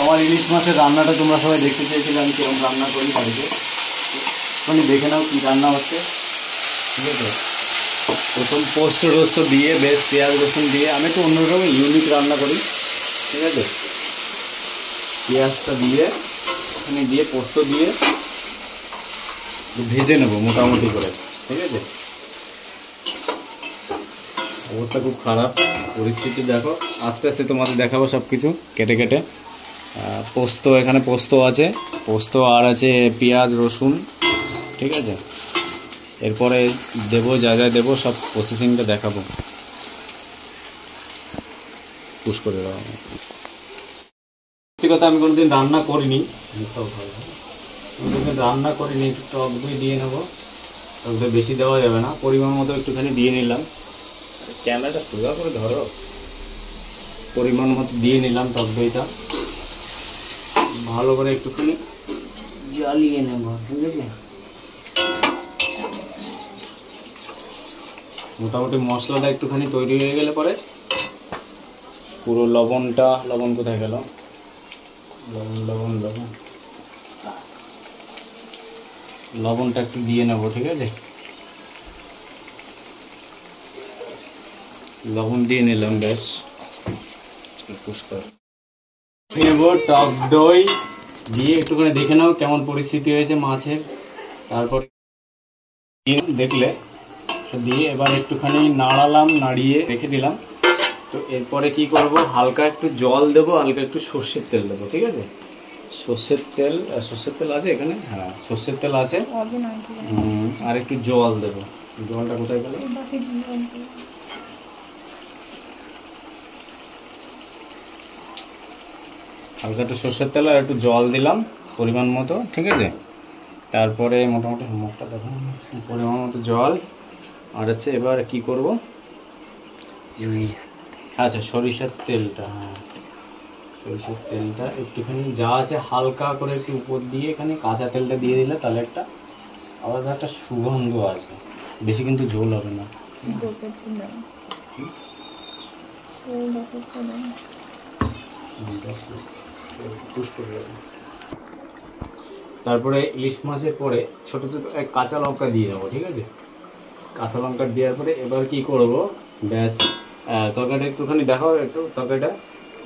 আমার ইলিশ মাছের রান্নাটা তোমরা সবাই দেখতে চেয়েছিলে আমি কিরকম রান্না করি বাড়িতে, তুমি দেখে নাও কি রান্না হচ্ছে। ঠিক আছে, প্রথম পোস্ত টোস্ত দিয়ে বেশ পেঁয়াজ রসুন দিয়ে আমি একটু অন্যরকম ইউনিক রান্না করি। ঠিক আছে, পেঁয়াজটা দিয়ে এখানে দিয়ে পোস্ত দিয়ে ভেজে নেবো মোটামুটি করে। ঠিক আছে, অবস্থা খুব খারাপ পরিস্থিতি, দেখো আস্তে আস্তে তোমাদের দেখাবো সব কিছু কেটে কেটে। পোস্ত, এখানে পোস্ত আছে, পোস্ত আর আছে পেঁয়াজ রসুন। ঠিক আছে, এরপরে দেবো যা যা দেবো সব প্রসেসিংটা দেখাবো। পুশ করে দেওয়া, সত্যি কথা আমি কোনোদিন রান্না করিনি, রান্না করিনি। একটু টক দই দিয়ে নেবো, টক দই বেশি দেওয়া যাবে না, পরিমাণ মতো একটুখানি দিয়ে নিলাম। ক্যামেরাটা সোজা করে ধরো, পরিমাণ মতো দিয়ে নিলাম টক দইটা, ভালো করে একটুখানি জ্বালিয়ে নেব। ঠিক আছে, মোটামুটি মশলাটা একটুখানি তৈরি হয়ে গেলে পরে পুরো লবণ কোথায় গেল, লবণটা একটু দিয়ে নেব। ঠিক আছে, লবণ দিয়ে নিলাম, বেশ নেব। টক দই দিয়ে একটুখানি দেখে নাও কেমন পরিস্থিতি হয়েছে মাছের, তারপর দেখলে দিয়ে এবার একটুখানি নাড়ালাম, নাড়িয়ে রেখে দিলাম। তো এরপরে কি করব, হালকা একটু জল দেবো, হালকা একটু সর্ষের তেল দেবো। ঠিক আছে, সর্ষের তেল আছে এখানে, হ্যাঁ সর্ষের তেল আছে, আর একটু জল দেবো। জলটা কোথায় গেল, হালকা একটু সর্ষের তেল আর একটু জল দিলাম পরিমাণ মতো। ঠিক আছে, তারপরে মোটামুটি মুখটা দেখো, পরিমাণ মতো জল আর আছে। এবার কি করব, আচ্ছা সরিষার তেলটা, হ্যাঁ সরিষার তেলটা একটুখানি যা আছে হালকা করে একটু উপর দিয়ে এখানে কাঁচা তেলটা দিয়ে দিলে তাহলে একটা আলাদা একটা সুগন্ধ আসবে, বেশি কিন্তু ঝোল হবে না। তারপরে ইলিশ মাছের পরে ছোট ছোট কাঁচা লঙ্কা দিয়ে দেবো। ঠিক আছে, কাঁচা লঙ্কা দেওয়ার পরে এবার কি করব, ব্যাস তরকারিটা একটুখানি দেখাও, তরকারিটা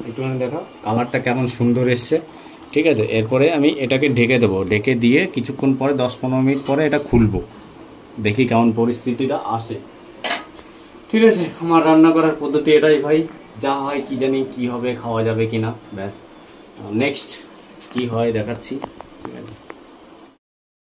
একটুখানি দেখাও, কালারটা কেমন সুন্দর এসছে। ঠিক আছে, এরপরে আমি এটাকে ঢেকে দেবো, ঢেকে দিয়ে কিছুক্ষণ পরে 10-15 মিনিট পরে এটা খুলবো, দেখি কেমন পরিস্থিতিটা আসে। ঠিক আছে, আমার রান্না করার পদ্ধতি এটাই ভাই, যা হয় কি জানি কি হবে, খাওয়া যাবে কিনা, ব্যাস নেক্সট কি হয় দেখাচ্ছি। ঠিক আছে।